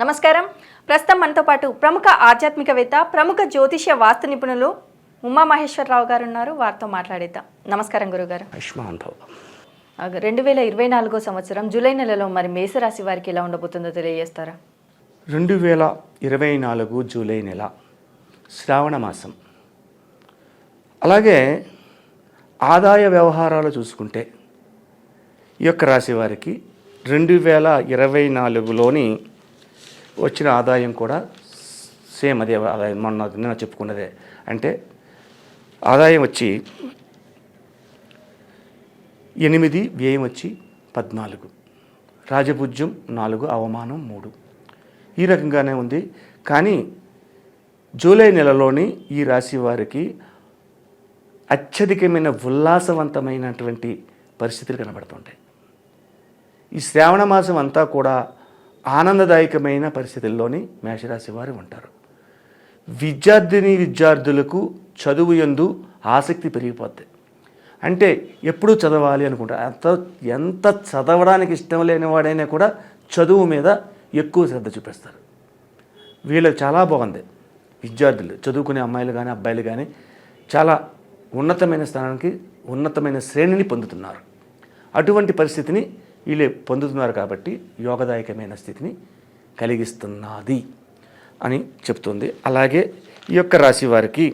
నమస్కారం. ప్రస్తుతం మనతో పాటు ప్రముఖ ఆధ్యాత్మికవేత్త, ప్రముఖ జ్యోతిష్య వాస్తు నిపుణులు ఉమామహేశ్వరరావు గారు ఉన్నారు. వారితో మాట్లాడేద్దాం. నమస్కారం గురుగారు. 2024 సంవత్సరం జూలై నెలలో మరి మేషరాశి వారికి ఎలా ఉండబోతుందో తెలియజేస్తారా? 2024 జూలై నెల శ్రావణ మాసం. అలాగే ఆదాయ వ్యవహారాలు చూసుకుంటే ఈ యొక్క రాశి వారికి 2024లోని వచ్చిన ఆదాయం కూడా సేమ్ అదే ఆదాయం మొన్న చెప్పుకున్నదే. అంటే ఆదాయం వచ్చి 8, వ్యయం వచ్చి 14, రాజపూజ్యం 4, అవమానం 3. ఈ రకంగానే ఉంది. కానీ జూలై నెలలోని ఈ రాశి వారికి అత్యధికమైన ఉల్లాసవంతమైనటువంటి పరిస్థితులు కనబడుతుంటాయి. ఈ శ్రావణ మాసం అంతా కూడా ఆనందదాయకమైన పరిస్థితుల్లోని మేషరాశి వారు ఉంటారు. విద్యార్థులకు చదువు యందు ఆసక్తి పెరిగిపోద్ది. అంటే ఎప్పుడూ చదవాలి అనుకుంటారు. ఎంత చదవడానికి ఇష్టం లేని వాడైనా కూడా చదువు మీద ఎక్కువ శ్రద్ధ చూపిస్తారు. వీళ్ళకి చాలా బాగుంది. విద్యార్థులు, చదువుకునే అమ్మాయిలు కానీ అబ్బాయిలు కానీ చాలా ఉన్నతమైన స్థానానికి, ఉన్నతమైన శ్రేణిని పొందుతున్నారు. అటువంటి పరిస్థితిని వీళ్ళు పొందుతున్నారు కాబట్టి యోగదాయకమైన స్థితిని కలిగిస్తున్నది అని చెప్తుంది. అలాగే ఈ యొక్క రాశి వారికి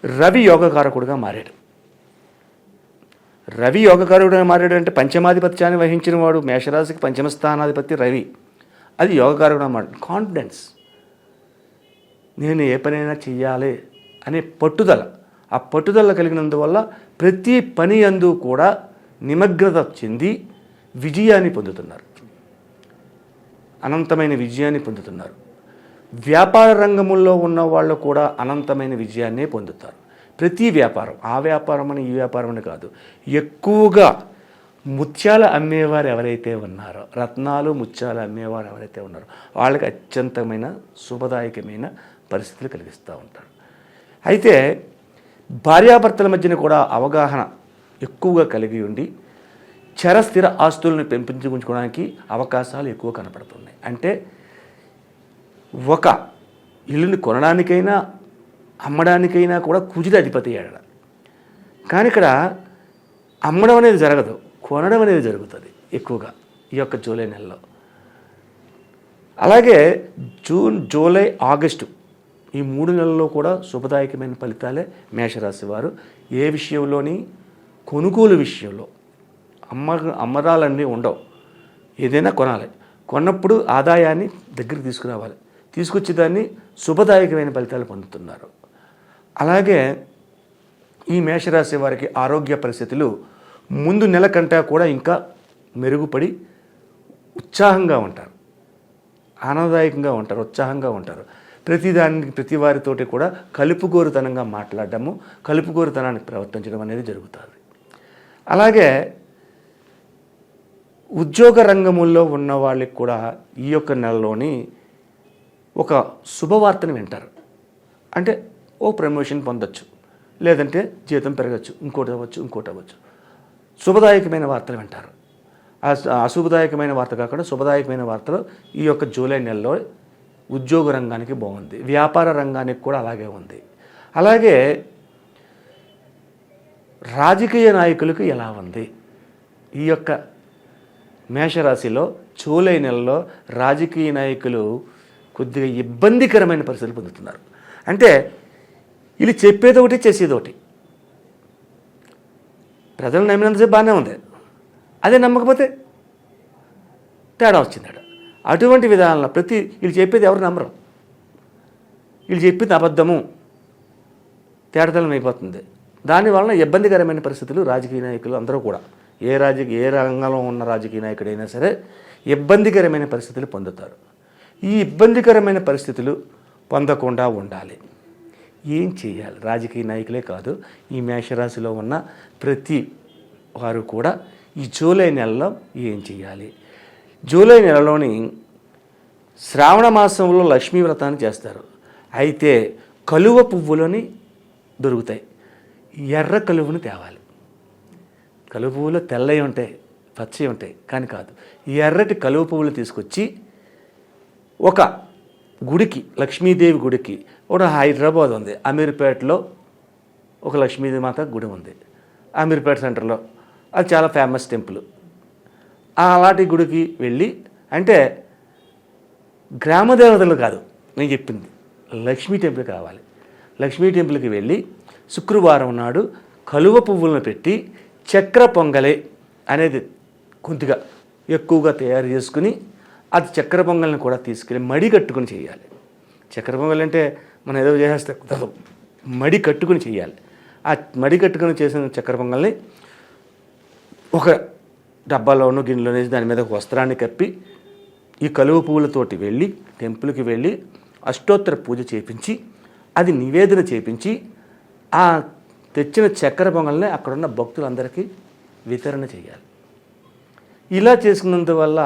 రవి యోగకారకుడుగా మారాడు. రవి యోగకారకుడుగా మారాడు అంటే పంచమాధిపత్యాన్ని వహించిన వాడు మేషరాశికి పంచమ స్థానాధిపతి రవి. అది యోగకారకుడుగా మారాడు. కాన్ఫిడెన్స్, నేను ఏ పనైనా చెయ్యాలి అనే పట్టుదల, ఆ పట్టుదల కలిగినందువల్ల ప్రతి పని యందు కూడా నిమగ్నత చెంది విజయాన్ని పొందుతున్నారు. అనంతమైన విజయాన్ని పొందుతున్నారు. వ్యాపార రంగంలో ఉన్న వాళ్ళు కూడా అనంతమైన విజయాన్నే పొందుతారు. ప్రతి వ్యాపారం, ఆ వ్యాపారం అని ఈ వ్యాపారం అని కాదు, ఎక్కువగా ముత్యాలు అమ్మేవారు ఎవరైతే ఉన్నారో, రత్నాలు ముత్యాలు అమ్మేవారు ఎవరైతే ఉన్నారో వాళ్ళకి అత్యంతమైన శుభదాయకమైన పరిస్థితులు కలిగిస్తూ ఉంటారు. అయితే భార్యాభర్తల మధ్యన కూడా అవగాహన ఎక్కువగా కలిగి ఉండి చరస్థిర ఆస్తులను పెంపొందించుకోవడానికి అవకాశాలు ఎక్కువ కనపడుతున్నాయి. అంటే ఒక ఇల్లుని కొనడానికైనా అమ్మడానికైనా కూడా కుజుడు అధిపతి అయ్యాడు. కానీ ఇక్కడ అమ్మడం అనేది జరగదు, కొనడం అనేది జరుగుతుంది ఎక్కువగా ఈ యొక్క జూలై నెలలో. అలాగే జూన్, జూలై, ఆగస్టు ఈ 3 నెలల్లో కూడా శుభదాయకమైన ఫలితాలే మేషరాశి వారు. ఏ విషయంలోని కొనుగోలు విషయంలో అమ్మరాలన్నీ ఉండవు. ఏదైనా కొనాలి, కొన్నప్పుడు ఆదాయాన్ని దగ్గరికి తీసుకురావాలి, తీసుకొచ్చి దాన్ని శుభదాయకమైన ఫలితాలు పొందుతున్నారు. అలాగే ఈ మేషరాశి వారికి ఆరోగ్య పరిస్థితులు ముందు నెల కంటే కూడా ఇంకా మెరుగుపడి ఉత్సాహంగా ఉంటారు, ఆనందదాయకంగా ఉంటారు, ఉత్సాహంగా ఉంటారు. ప్రతి వారితోటి కూడా కలుపుగోరుతనంగా మాట్లాడటము, కలుపుగోరుతనానికి ప్రవర్తించడం అనేది జరుగుతుంది. అలాగే ఉద్యోగ రంగముల్లో ఉన్న వాళ్ళకి కూడా ఈ యొక్క నెలలోని ఒక శుభవార్తను వింటారు. అంటే ఓ ప్రమోషన్ పొందొచ్చు, లేదంటే జీతం పెరగచ్చు, ఇంకోటి అవ్వచ్చు. శుభదాయకమైన వార్తలు వింటారు. అశుభదాయకమైన వార్త కాకుండా శుభదాయకమైన వార్తలు ఈ యొక్క జూలై నెలలో ఉద్యోగ రంగానికి బాగుంది. వ్యాపార రంగానికి కూడా అలాగే ఉంది. అలాగే రాజకీయ నాయకులకు ఎలా ఉంది? ఈ యొక్క మేషరాశిలో జూలై నెలలో రాజకీయ నాయకులు కొద్దిగా ఇబ్బందికరమైన పరిస్థితులు పొందుతున్నారు. అంటే వీళ్ళు చెప్పేది ఒకటి, చేసేది ఒకటి. ప్రజలు నమ్మినంతసేపు బాగానే ఉంది, అదే నమ్మకపోతే తేడా వచ్చిందాడు. అటువంటి విధానంలో వీళ్ళు చెప్పేది ఎవరు నమ్మరు. వీళ్ళు చెప్పింది అబద్ధము, తేడతలం అయిపోతుంది. దానివలన ఇబ్బందికరమైన పరిస్థితులు రాజకీయ నాయకులు అందరూ కూడా, ఏ రంగంలో ఉన్న రాజకీయ నాయకుడైనా సరే ఇబ్బందికరమైన పరిస్థితులు పొందుతారు. ఈ ఇబ్బందికరమైన పరిస్థితులు పొందకుండా ఉండాలి. ఏం చేయాలి? రాజకీయ నాయకులే కాదు, ఈ మేషరాశిలో ఉన్న ప్రతి వారు కూడా ఈ జూలై నెలలో ఏం చేయాలి? జూలై నెలలోని శ్రావణ మాసంలో లక్ష్మీ వ్రతాన్ని చేస్తారు. అయితే కలువ పువ్వులని దొరుకుతాయి, ఎర్ర కలువను తేవాలి. కలువ పువ్వులు తెల్లవి ఉంటాయి, పచ్చవి ఉంటాయి, కానీ కాదు, ఎర్రటి కలువ పువ్వులు తీసుకొచ్చి ఒక గుడికి, లక్ష్మీదేవి గుడికి, ఒక హైదరాబాద్ ఉంది, అమీర్పేటలో ఒక లక్ష్మీదేవి మాత గుడి ఉంది, అమీర్పేట సెంటర్లో. అది చాలా ఫేమస్ టెంపుల్. అలాంటి గుడికి వెళ్ళి, అంటే గ్రామ దేవతలు కాదు నేను చెప్పింది, లక్ష్మీ టెంపుల్ కావాలి. లక్ష్మీ టెంపుల్కి వెళ్ళి శుక్రవారం నాడు కలువ పువ్వులను పెట్టి చక్ర పొంగలే అనేది కొద్దిగా ఎక్కువగా తయారు చేసుకుని, అది చక్కెర పొంగల్ని కూడా తీసుకెళ్ళి మడి కట్టుకుని చేయాలి. చక్కెర పొంగల్ అంటే మనం ఏదో చేసేస్తే కుదరదు, మడి కట్టుకుని చేయాలి. ఆ మడి కట్టుకుని చేసిన చక్కెర పొంగల్ని ఒక డబ్బాలోనూ గిన్నెలో వేసి దాని మీద ఒక వస్త్రాన్ని కప్పి ఈ కలువ పువ్వులతోటి వెళ్ళి టెంపుల్కి వెళ్ళి అష్టోత్తర పూజ చేపించి, అది నివేదన చేపించి, ఆ తెచ్చిన చక్కెర పొంగల్ని అక్కడున్న భక్తులందరికీ వితరణ చేయాలి. ఇలా చేసుకున్నందువల్ల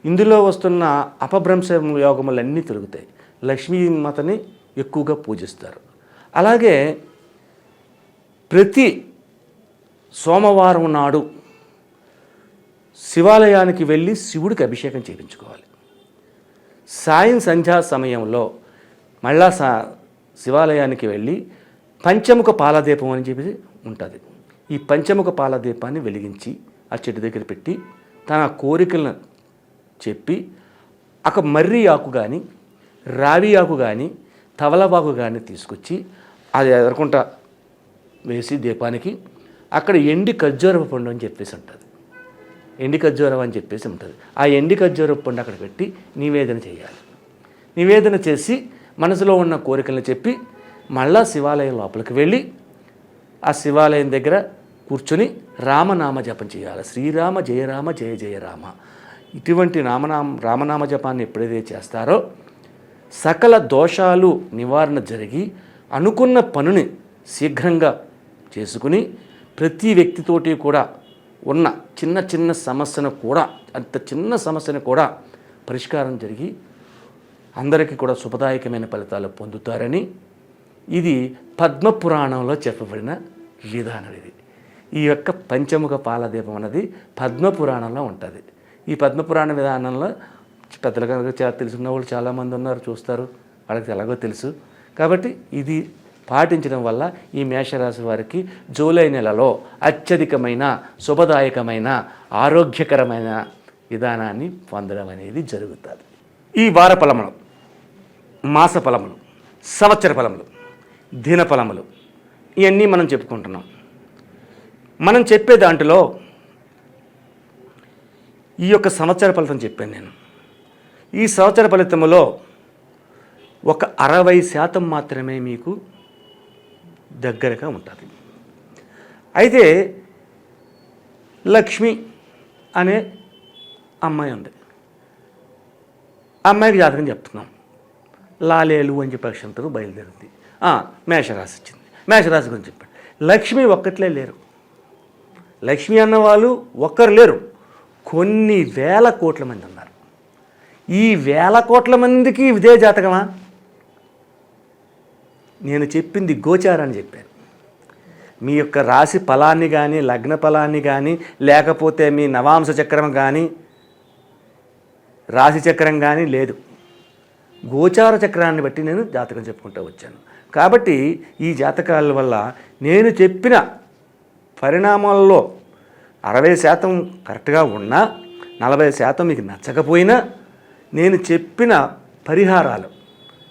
ఇందులో వస్తున్న అపభ్రంశ యోగములన్నీ తొలుగుతాయి. లక్ష్మీమాతని ఎక్కువగా పూజిస్తారు. అలాగే ప్రతి సోమవారం నాడు శివాలయానికి వెళ్ళి శివుడికి అభిషేకం చేయించుకోవాలి. సాయం సంధ్యా సమయంలో మళ్ళా శివాలయానికి వెళ్ళి పంచముఖ పాలదీపం అని చెప్పి ఉంటుంది. ఈ పంచముఖ పాలదీపాన్ని వెలిగించి ఆ చెట్టు దగ్గర పెట్టి తన కోరికలను చెప్పి, ఒక మర్రి ఆకు కానీ, రావి ఆకు కానీ, తవలపాకు కానీ తీసుకొచ్చి అది ఎదుర్కొంటా వేసి దీపానికి అక్కడ ఎండి ఖర్జూరపు పండు అని చెప్పేసి ఉంటుంది, ఎండి ఖర్జూరం అని చెప్పేసి ఉంటుంది. ఆ ఎండి ఖర్జూరపు పండు అక్కడ పెట్టి నివేదన చేయాలి. నివేదన చేసి మనసులో ఉన్న కోరికలను చెప్పి మళ్ళా శివాలయం లోపలికి వెళ్ళి ఆ శివాలయం దగ్గర కూర్చొని రామనామ జపం చేయాలి. శ్రీరామ జయ రామ జయ జయ రామ, ఇటువంటి రామనామ జపాన్ని ఎప్పుడైతే చేస్తారో సకల దోషాలు నివారణ జరిగి అనుకున్న పనుని శీఘ్రంగా చేసుకుని ప్రతి వ్యక్తితోటి కూడా ఉన్న చిన్న చిన్న సమస్యను కూడా, అంత చిన్న సమస్యను కూడా పరిష్కారం జరిగి అందరికీ కూడా శుభదాయకమైన ఫలితాలు పొందుతారని ఇది పద్మపురాణంలో చెప్పబడిన విధానం. ఈ యొక్క పంచముఖ పాలదీపం అన్నది పద్మపురాణంలో ఉంటుంది. ఈ పద్మపురాణ విధానంలో పెద్దలుగా తెలుసుకున్న వాళ్ళు చాలామంది ఉన్నారు, చూస్తారు, వాళ్ళకి ఎలాగో తెలుసు. కాబట్టి ఇది పాటించడం వల్ల ఈ మేషరాశి వారికి జూలై నెలలో అత్యధికమైన శుభదాయకమైన ఆరోగ్యకరమైన విధానాన్ని పొందడం అనేది జరుగుతుంది. ఈ వార ఫలములు, మాస ఫలములు, సంవత్సర ఫలములు, దిన ఫలములు ఇవన్నీ మనం చెప్పుకుంటున్నాం. మనం చెప్పే దాంట్లో ఈ యొక్క సంవత్సర ఫలితం చెప్పాను నేను. ఈ సంవత్సర ఫలితములో ఒక 60% మాత్రమే మీకు దగ్గరగా ఉంటుంది. అయితే లక్ష్మి అనే అమ్మాయి ఉంది. ఆ అమ్మాయికి జాతకం చెప్తున్నాం. లాలేలు అని చెప్పి అక్షంతరం బయలుదేరింది. మేషరాశి వచ్చింది. మేషరాశి గురించి చెప్పాడు. లక్ష్మి ఒక్కట్లే లేరు. లక్ష్మి అన్నవాళ్ళు ఒక్కరు లేరు, కొన్ని వేల కోట్ల మంది ఉన్నారు. ఈ వేల కోట్ల మందికి ఇదే జాతకమా? నేను చెప్పింది గోచారాన్ని చెప్పాను. మీ యొక్క రాశి ఫలాన్ని కానీ, లగ్న ఫలాన్ని కానీ, లేకపోతే మీ నవాంశ చక్రం కానీ, రాశి చక్రం కానీ లేదు. గోచార చక్రాన్ని బట్టి నేను జాతకం చెప్పుకుంటూ వచ్చాను. కాబట్టి ఈ జాతకాల వల్ల నేను చెప్పిన పరిణామాల్లో 60% కరెక్ట్గా ఉన్నా, 40% మీకు నచ్చకపోయినా, నేను చెప్పిన పరిహారాలు,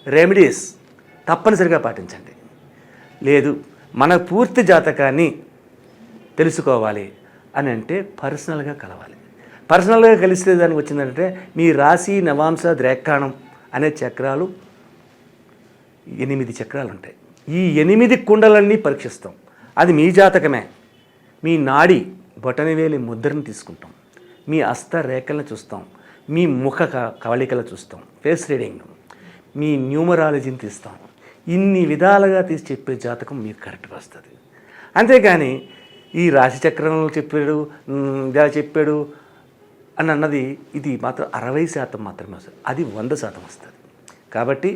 రెమెడీస్ తప్పనిసరిగా పాటించండి. లేదు మన పూర్తి జాతకాన్ని తెలుసుకోవాలి అని అంటే పర్సనల్గా కలవాలి. పర్సనల్గా కలిస్తే దానికి వచ్చిందంటే మీ రాశి, నవాంశ, ద్రేక్కాణం అనే చక్రాలు 8 చక్రాలు ఉంటాయి. ఈ 8 కుండలన్నీ పరీక్షిస్తాం. అది మీ జాతకమే. మీ నాడి బొటనవేలి ముద్రను తీసుకుంటాం, మీ హస్త రేఖలను చూస్తాం, మీ ముఖ కవళికలు చూస్తాం, ఫేస్ రీడింగ్, మీ న్యూమరాలజీని తీస్తాం. ఇన్ని విధాలుగా తీసి చెప్పే జాతకం మీకు కరెక్ట్గా వస్తుంది. అంతేగాని ఈ రాశి చక్రంలో చెప్పాడు, ఇలా చెప్పాడు అని అన్నది ఇది మాత్రం 60% మాత్రమే వస్తుంది. అది 100% వస్తుంది. కాబట్టి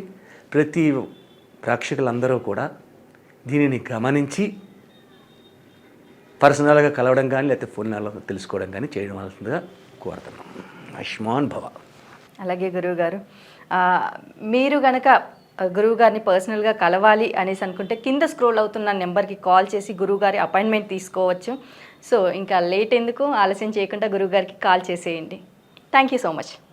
ప్రతి ప్రేక్షకులందరూ కూడా దీనిని గమనించి పర్సనల్గా కలవడం కానీ, లేకపోతే ఫోన్లో తెలుసుకోవడం కానీ చేయడం వలసిందిగా కోరుతున్నాం. ఆయుష్మాన్ భవ. అలాగే గురువుగారు, మీరు గనక గురువుగారిని పర్సనల్గా కలవాలి అనేసి అనుకుంటే కింద స్క్రోల్ అవుతున్న నెంబర్కి కాల్ చేసి గురువుగారి అపాయింట్మెంట్ తీసుకోవచ్చు. సో ఇంకా లేట్ ఎందుకు, ఆలస్యం చేయకుండా గురువుగారికి కాల్ చేసేయండి. Thank you so much.